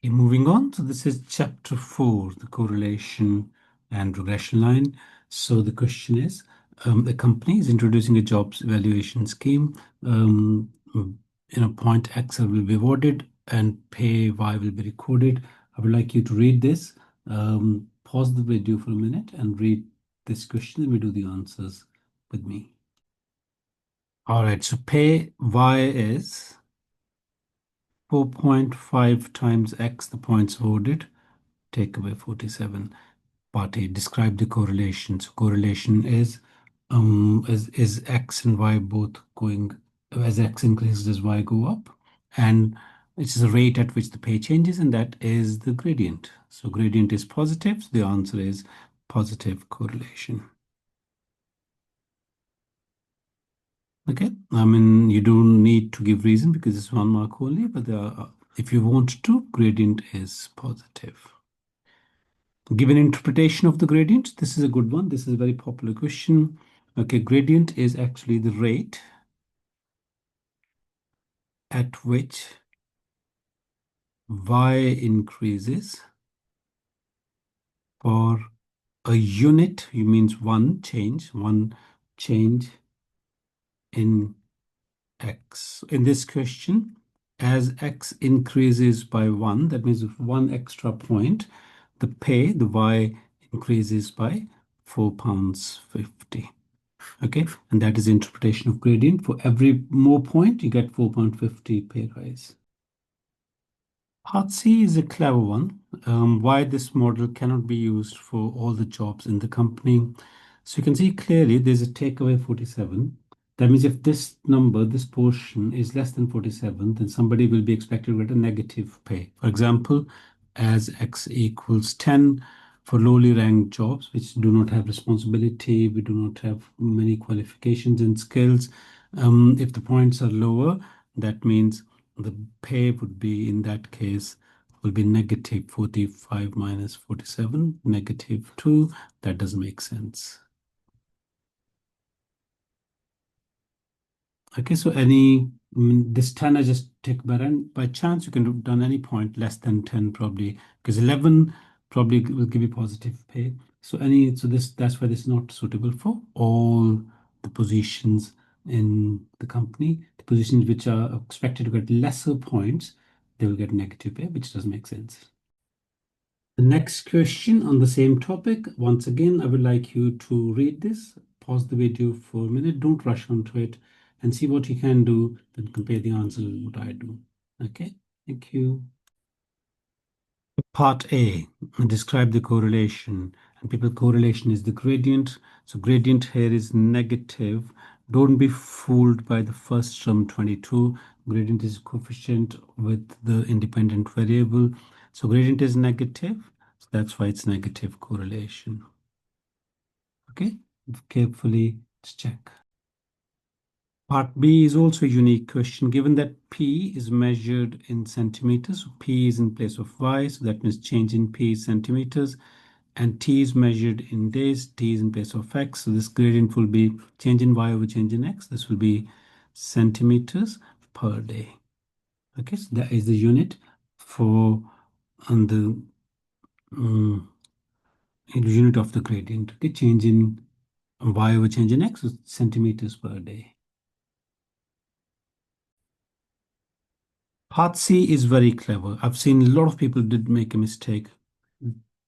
Moving on. So this is chapter 4, the correlation and regression line. So the question is, the company is introducing a jobs evaluation scheme. Point X will be awarded and pay Y will be recorded. I would like you to read this. Pause the video for a minute and read this question, and we do the answers with me. All right, so pay Y is 4.5 times X, the points awarded, take away 47. Part A, describe the correlation. So correlation is X and Y both going, as X increases, does Y go up? And it's the rate at which the pay changes, and that is the gradient. So gradient is positive, so the answer is positive correlation. Okay, I mean, you don't need to give reason because it's 1 mark only, but if you want to, gradient is positive. Give an interpretation of the gradient. This is a good one. This is a very popular question. Okay, gradient is actually the rate at which Y increases for a unit. You means one change in X. In this question, as X increases by 1, that means with 1 extra point, the Y increases by £4.50. Okay, and that is the interpretation of gradient. For every more point, you get 4.50 pay rise. Part C is a clever one. Why this model cannot be used for all the jobs in the company. So you can see clearly there's a takeaway 47. That means if this number, this portion is less than 47, then somebody will be expected to get a negative pay. For example, as X equals 10 for lowly ranked jobs, which do not have responsibility, we do not have many qualifications and skills. If the points are lower, that means the pay would be, in that case, will be negative 45 minus 47, negative 2. That doesn't make sense. Okay, so this 10 I just take by chance you can have done any point less than 10 probably, because 11 probably will give you positive pay. So that's why this is not suitable for all the positions in the company. The positions which are expected to get lesser points, they will get negative pay, which doesn't make sense. The next question on the same topic, once again, I would like you to read this, pause the video for a minute, don't rush onto it, and see what you can do, then compare the answers with what I do. Okay, thank you. Part A, describe the correlation. And people, correlation is the gradient. So gradient here is negative. Don't be fooled by the first term 22. Gradient is coefficient with the independent variable. So gradient is negative. So that's why it's negative correlation. Okay, carefully check. Part B is also a unique question. Given that P is measured in centimeters, so P is in place of Y, so that means change in P is centimeters, and T is measured in days, T is in place of X, so this gradient will be change in Y over change in X. This will be centimeters per day. Okay, so that is the unit for the unit of the gradient. Okay, change in Y over change in X is centimeters per day. Part C is very clever. I've seen a lot of people did make a mistake.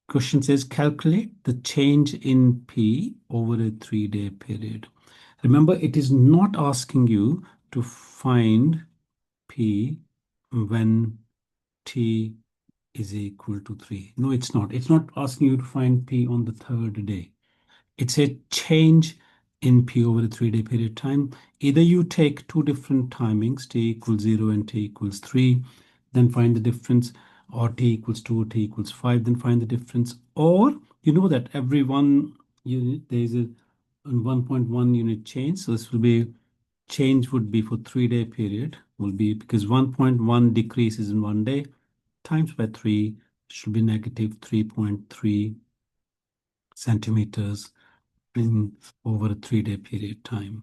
Question says calculate the change in P over a 3-day period. Remember, it is not asking you to find P when T is equal to 3. No, it's not. It's not asking you to find P on the 3rd day. It's a change in P over a 3-day period of time. Either you take two different timings, T equals 0 and T equals 3, then find the difference, or T equals 2, T equals 5, then find the difference. Or you know that every 1 unit, there is a 1.1 unit change. So this will be, change would be for 3-day period, will be because 1.1 decreases in 1 day, times by 3 should be negative 3.3 centimeters in over a 3-day period time.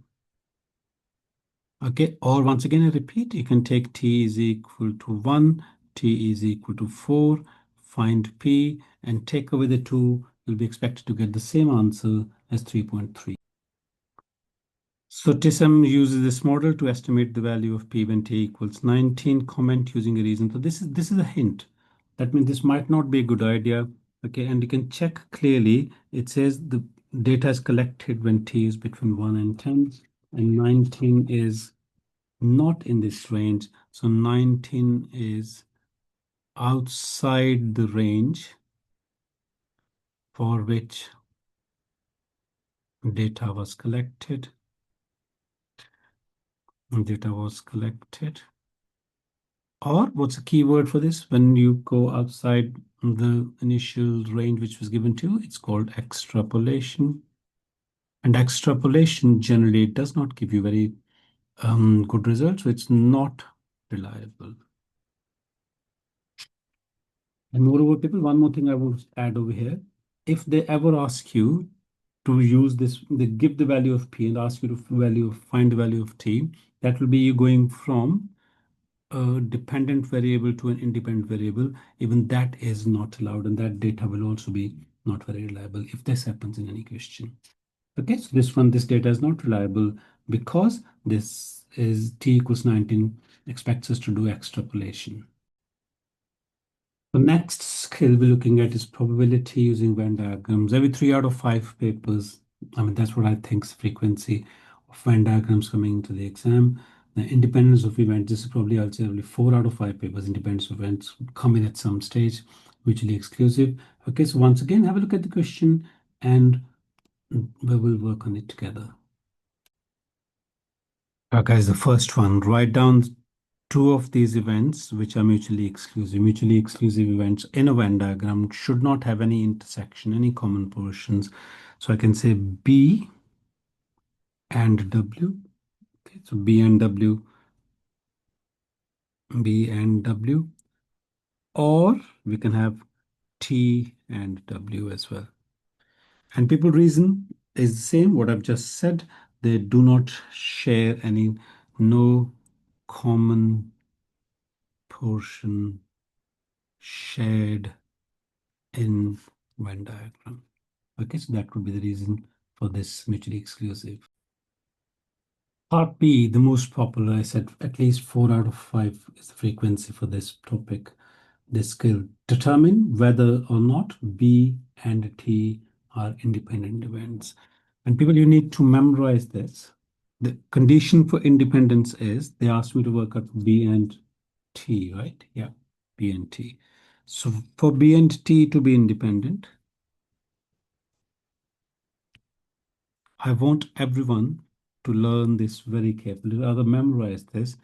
Okay, or once again, I repeat, you can take T is equal to 1 t is equal to 4, find p, and take away the 2, you'll be expected to get the same answer as 3.3. So TISM uses this model to estimate the value of p when t equals 19. Comment using a reason. So this is a hint. That means this might not be a good idea. Okay, and you can check clearly. It says the data is collected when t is between 1 and 10, and 19 is not in this range. So 19 is outside the range for which data was collected. Data was collected. Or what's the keyword for this? When you go outside the initial range which was given to you, it's called extrapolation. And extrapolation generally does not give you very good results, so it's not reliable. And moreover, people, one more thing I want to add over here. If they ever ask you to use this, they give the value of p and ask you to find the value of t, that will be you going from a dependent variable to an independent variable. Even that is not allowed, and that data will also be not very reliable if this happens in any question. Okay, so this data is not reliable because this is t equals 19 expects us to do extrapolation. The next skill we're looking at is probability using Venn diagrams. Every 3 out of 5 papers, I mean, that's what I think is frequency of Venn diagrams coming into the exam. The independence of events, this is probably, I'll say, only 4 out of 5 papers, independence of events come in at some stage, mutually exclusive. Okay, so once again, have a look at the question and we will work on it together. Guys, the first one, write down 2 of these events which are mutually exclusive. Mutually exclusive events in a Venn diagram should not have any intersection, any common portions. So I can say B and W. Okay, so B and W, B and W, or we can have T and W as well. And people reason is the same, what I've just said. They do not share any, no common portion shared in Venn diagram. Okay, so that would be the reason for this mutually exclusive. Part B, the most popular, I said at least 4 out of 5 is the frequency for this topic. This skill, determine whether or not B and T are independent events. And people, you need to memorize this. The condition for independence is they asked me to work out B and T, right? Yeah, B and T. So for B and T to be independent, I want everyone to learn this very carefully, rather memorize this.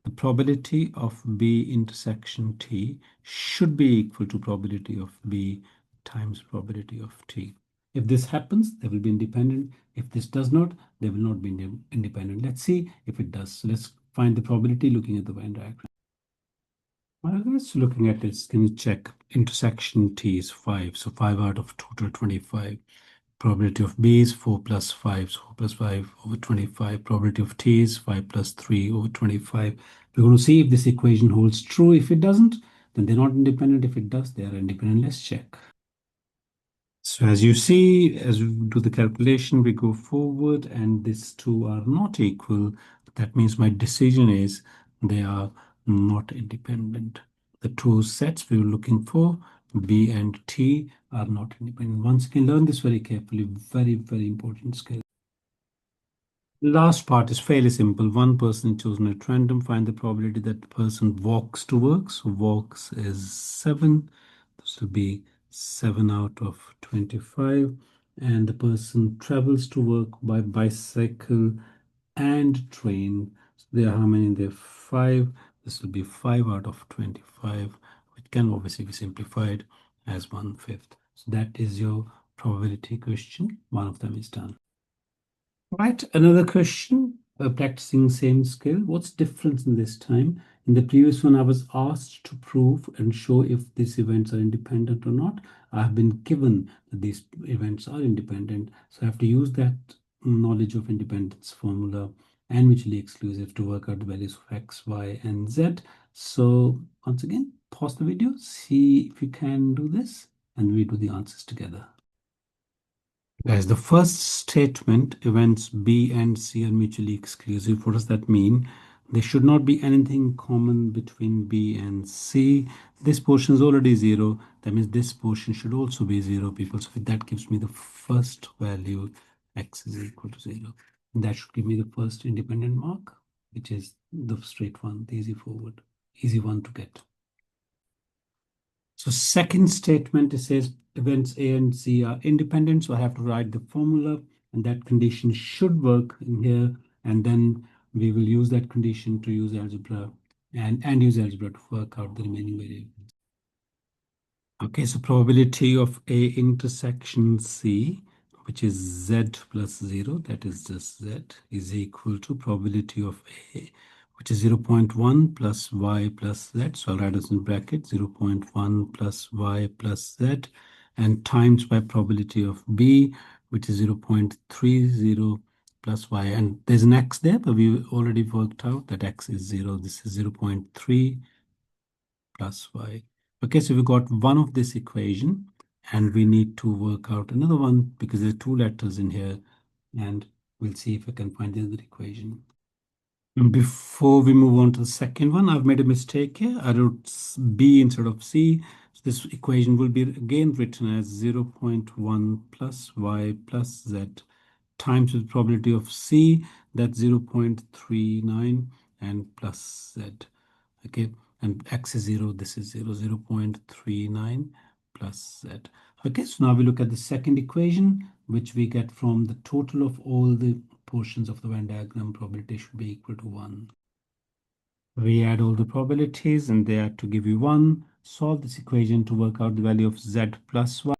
The probability of B intersection T should be equal to probability of B times probability of T. If this happens, they will be independent. If this does not, they will not be independent. Let's see if it does. So let's find the probability looking at the Venn diagram. Well, let's looking at this. Can you check intersection T is 5. So 5 out of total 25. Probability of B is 4 plus 5, so 4 plus 5 over 25. Probability of T is 5 plus 3 over 25. We're going to see if this equation holds true. If it doesn't, then they're not independent. If it does, they are independent. Let's check. So as you see, as we do the calculation, we go forward and these two are not equal. That means my decision is they are not independent. The two sets we were looking for, B and T, are not independent. Once again, learn this very carefully. Very, very important skill. Last part is fairly simple. One person chosen at random. Find the probability that the person walks to work. So walks is 7. This will be 7 out of 25. And the person travels to work by bicycle and train. So there are how many? There are 5. This will be 5 out of 25, which can obviously be simplified as 1/5. So that is your probability question. One of them is done. Right, another question, practicing same skill. What's difference in this time? In the previous one, I was asked to prove and show if these events are independent or not. I have been given that these events are independent, so I have to use that knowledge of independence formula and mutually exclusive to work out the values of x, y, and z. So once again, pause the video, see if you can do this, and we do the answers together. Guys, the first statement, events B and C are mutually exclusive. What does that mean? There should not be anything common between B and C. This portion is already 0. That means this portion should also be 0, people. So that gives me the first value, x is equal to 0. That should give me the first independent mark, which is the straight one, the easy one to get. So second statement, it says events A and C are independent. So I have to write the formula, and that condition should work in here. And then we will use that condition to use algebra and use algebra to work out the remaining variables. Okay, so probability of A intersection C, which is Z plus 0, that is just Z, is equal to probability of A, which is 0.1 plus Y plus Z. So I'll write this in bracket, 0.1 plus Y plus Z, and times by probability of B, which is 0.30 plus Y. And there's an X there, but we already worked out that X is 0. This is 0.3 plus Y. Okay, so we got one of this equation, and we need to work out another one because there's two letters in here, and we'll see if I can find the other equation. Before we move on to the second one, I've made a mistake here. I wrote B instead of C. So this equation will be again written as 0.1 plus Y plus Z times the probability of C, that's 0.39, and plus Z. Okay, and X is 0, this is 0, 0.39 plus Z. Okay, so now we look at the second equation, which we get from the total of all the portions of the Venn diagram. Probability should be equal to 1. We add all the probabilities, and they add to give you 1. Solve this equation to work out the value of Z plus Y.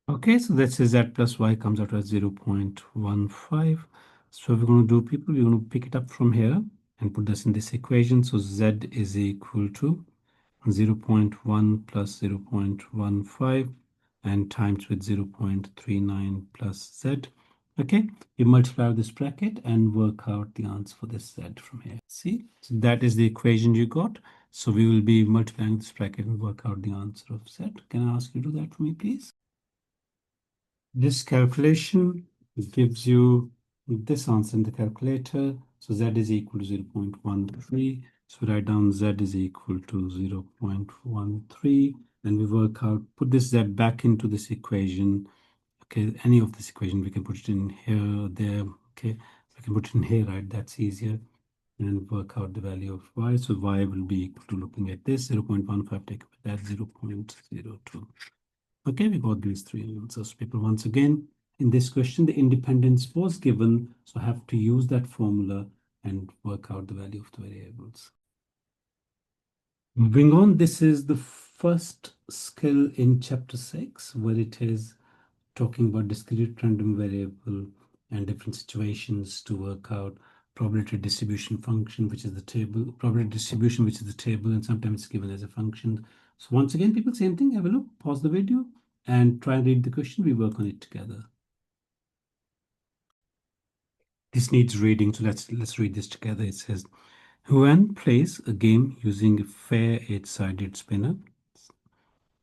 Okay, so that says Z plus Y comes out as 0.15. So we're going to do, people, we're going to pick it up from here and put this in this equation. So Z is equal to 0.1 plus 0.15 and times with 0.39 plus Z. Okay, you multiply this bracket and work out the answer for this Z from here. See, so that is the equation you got. So we will be multiplying this bracket and work out the answer of Z. Can I ask you to do that for me, please? This calculation gives you this answer in the calculator. So Z is equal to 0.13. So write down Z is equal to 0.13. Then we work out, put this Z back into this equation. Okay, any of this equation, we can put it in here or there. Okay, we can put it in here, right? That's easier. And work out the value of Y. So Y will be equal to, looking at this, 0.15, take with that 0.02. Okay, we got these three answers. People, once again, in this question, the independence was given, so I have to use that formula and work out the value of the variables. Moving on, this is the first skill in chapter 6, where it is talking about discrete random variable and different situations to work out probability distribution function, which is the table, probability distribution, which is the table, and sometimes it's given as a function. So once again, people, same thing, have a look, pause the video, and try and read the question. We work on it together. This needs reading, so let's read this together. It says, Huan plays a game using a fair 8-sided spinner,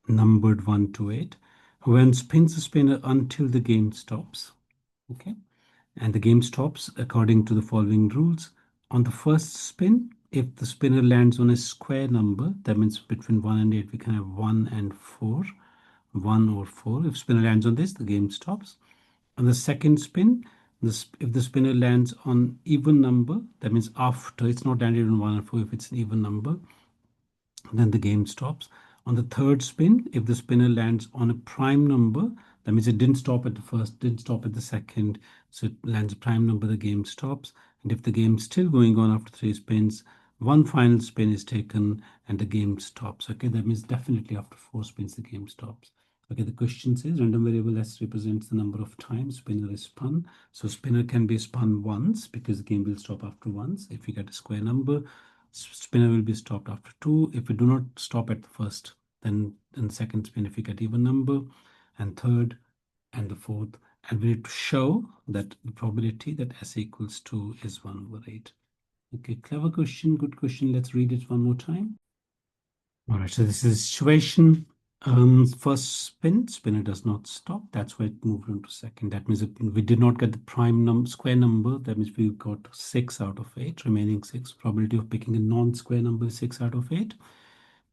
numbered 1 to 8. Huan spins the spinner until the game stops. Okay, and the game stops according to the following rules. On the first spin, if the spinner lands on a square number, that means between 1 and 8, we can have 1 and 4, 1 or 4. If spinner lands on this, the game stops. On the second spin, if the spinner lands on even number, that means after, it's not landed on 1 and 4, if it's an even number, then the game stops. On the third spin, if the spinner lands on a prime number, that means it didn't stop at the first, didn't stop at the second, so it lands a prime number, the game stops. And if the game is still going on after 3 spins, one final spin is taken and the game stops. Okay, that means definitely after 4 spins, the game stops. Okay, the question says random variable S represents the number of times spinner is spun. So spinner can be spun once because the game will stop after once. If you get a square number, spinner will be stopped after 2. If we do not stop at the first, then in the second spin, if we get even number, and third and the fourth, and we need to show that the probability that S equals 2 is 1/8. Okay, clever question, good question. Let's read it one more time. All right, so this is situation. First spinner does not stop. That's why it moved on to second. That means we did not get the prime number, square number. That means we got 6 out of 8, remaining 6. Probability of picking a non-square number is 6 out of 8.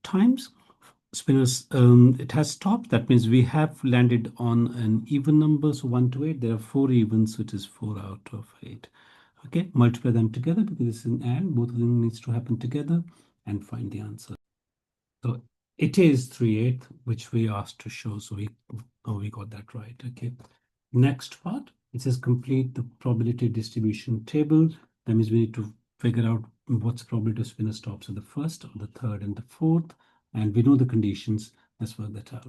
Times spinners, it has stopped. That means we have landed on an even number, so 1 to 8. There are 4 evens, so it is 4 out of 8. Okay, multiply them together because this is an and. Both of them needs to happen together and find the answer. So it is 3/8, which we asked to show. So we got that right. Okay. Next part, it says complete the probability distribution table. That means we need to figure out what's the probability of spinner stops at the first, or the third, and the fourth. And we know the conditions. Let's work that out.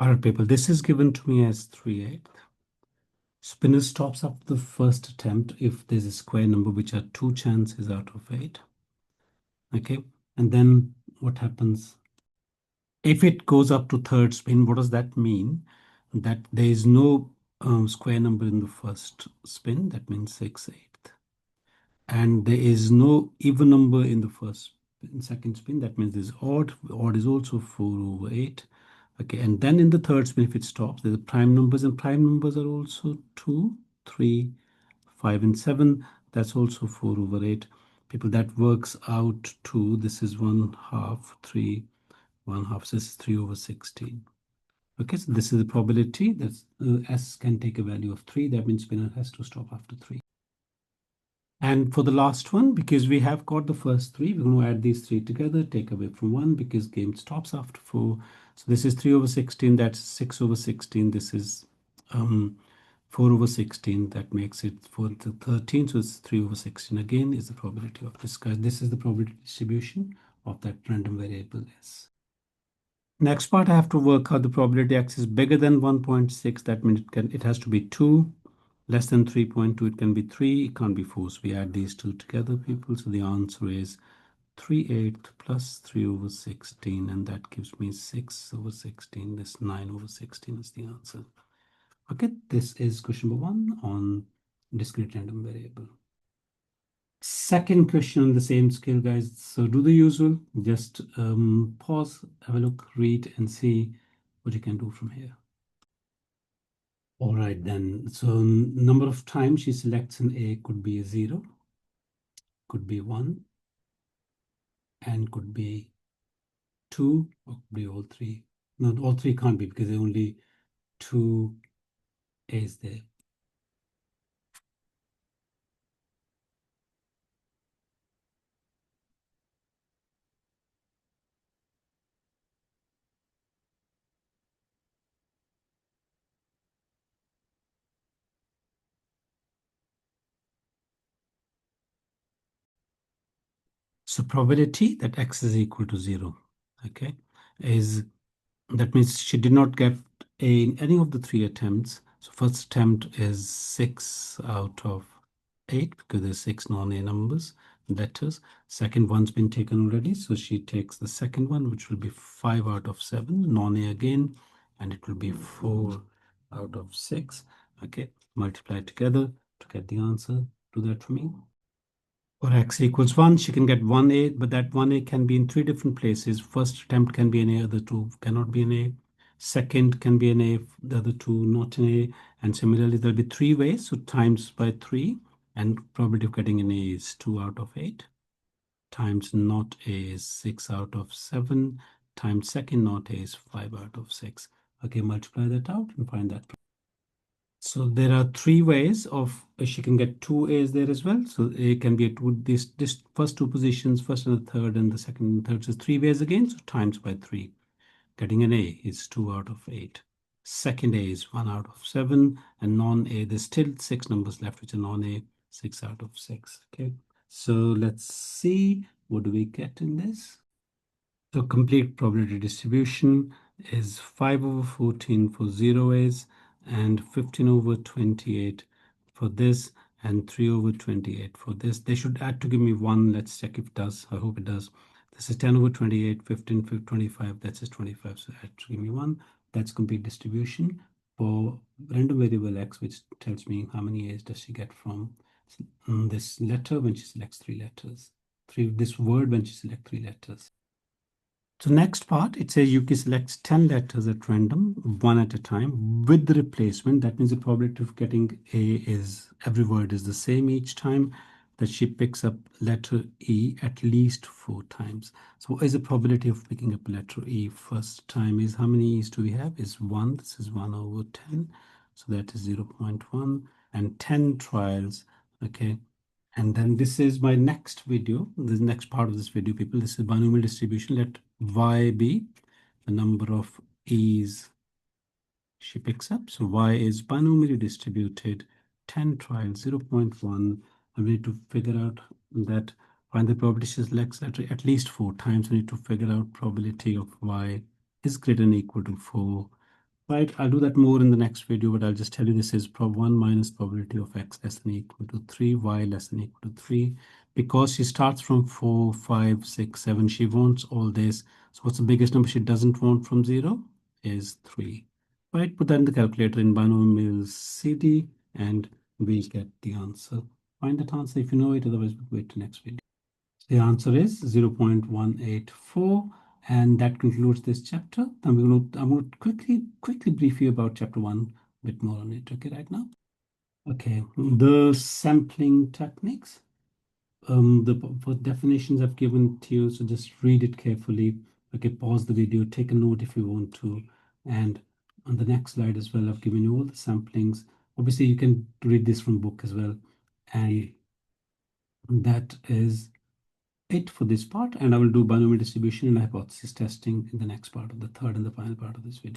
All right, people, this is given to me as 3/8. Spinner stops after the first attempt if there's a square number, which are 2 chances out of 8. Okay, and then what happens? If it goes up to third spin, what does that mean? That there is no square number in the first spin. That means 6/8. And there is no even number in the first and second spin. That means there's odd. Odd is also 4/8. Okay, and then in the third spin, if it stops, there's prime numbers, and prime numbers are also 2, 3, 5, and 7. That's also 4/8. People, that works out to, this is 1/2, 3, 1/2, so this is 3/16. Okay, so this is the probability that S can take a value of 3. That means spinner has to stop after 3. And for the last one, because we have got the first 3, we're going to add these 3 together, take away from 1 because game stops after 4. So this is 3/16, that's 6/16. This is 4/16, that makes it 4/13. So it's 3/16 again is the probability of this guy. This is the probability distribution of that random variable S. Next part, I have to work out the probability X is bigger than 1.6. That means it has to be 2. Less than 3.2, it can be 3. It can't be 4. So we add these two together, people. So the answer is 3/8 plus 3/16. And that gives me 6/16. This 9/16 is the answer. Okay, this is question number 1 on discrete random variable. Second question on the same scale, guys. So do the usual, just pause, have a look, read, and see what you can do from here. All right, then. So number of times she selects an A could be a 0, could be 1, and could be 2, or could be all 3. No, all 3 can't be because there are only 2 A's there. So probability that X is equal to 0, okay, is, that means she did not get A in any of the 3 attempts. So first attempt is 6 out of 8 because there's 6 non-A numbers, letters. Second one's been taken already. So she takes the second one, which will be 5 out of 7, non-A again, and it will be 4 out of 6. Okay, multiply together to get the answer. Do that for me. For X equals 1, she can get 1A, but that 1A can be in 3 different places. First attempt can be an A, other 2 cannot be an A. Second can be an A, the other 2 not an A. And similarly, there'll be 3 ways, so times by 3. And probability of getting an A is 2 out of 8. Times not A is 6 out of 7. Times second not A is 5 out of 6. Okay, multiply that out and find that. So there are 3 ways of she can get 2 A's there as well. So A can be at this first 2 positions, first and the third, and the second and third. So 3 ways again. So times by 3. Getting an A is 2 out of 8. Second A is 1 out of 7, and non-A, there's still 6 numbers left, which are non-A, 6 out of 6. Okay. So let's see what do we get in this. So complete probability distribution is 5/14 for 0 A's, and 15/28 for this, and 3/28 for this. They should add to give me 1. Let's check if it does. I hope it does. This is 10/28, 15, 25. That's just 25. So add to give me 1. That's complete distribution for random variable X, which tells me how many A's does she get from this letter when she selects 3 letters. This word when she selects 3 letters. So next part, it says Yuki selects 10 letters at random, one at a time, with the replacement. That means the probability of getting A is, every word is the same each time that she picks up letter E at least 4 times. So what is the probability of picking up letter E first time is, how many E's do we have? Is 1. This is 1 over 10. So that is 0.1 and 10 trials. Okay. And then this is my next video, the next part of this video, people. This is binomial distribution. Let y be the number of e's she picks up. So y is binomially distributed, 10 trials, 0.1. I need to figure out that, find the probability she selects at least 4 times. We need to figure out probability of y is greater than or equal to 4. Right, I'll do that more in the next video, but I'll just tell you this is prob1 minus probability of x less than or equal to 3, y less than or equal to 3. Because she starts from 4, 5, 6, 7, she wants all this. So what's the biggest number she doesn't want from 0? Is 3. Right, put that in the calculator in binomial CD and we get the answer. Find that answer if you know it, otherwise we'll wait to next video. The answer is 0.184, and that concludes this chapter. I'm going to quickly brief you about chapter 1, a bit more on it, okay, right now. Okay, the sampling techniques. The definitions I've given to you, so just read it carefully. Okay, pause the video, take a note if you want to. And on the next slide as well, I've given you all the samplings. Obviously, you can read this from book as well. And that is it for this part, and I will do binomial distribution and hypothesis testing in the next part of the third and the final part of this video.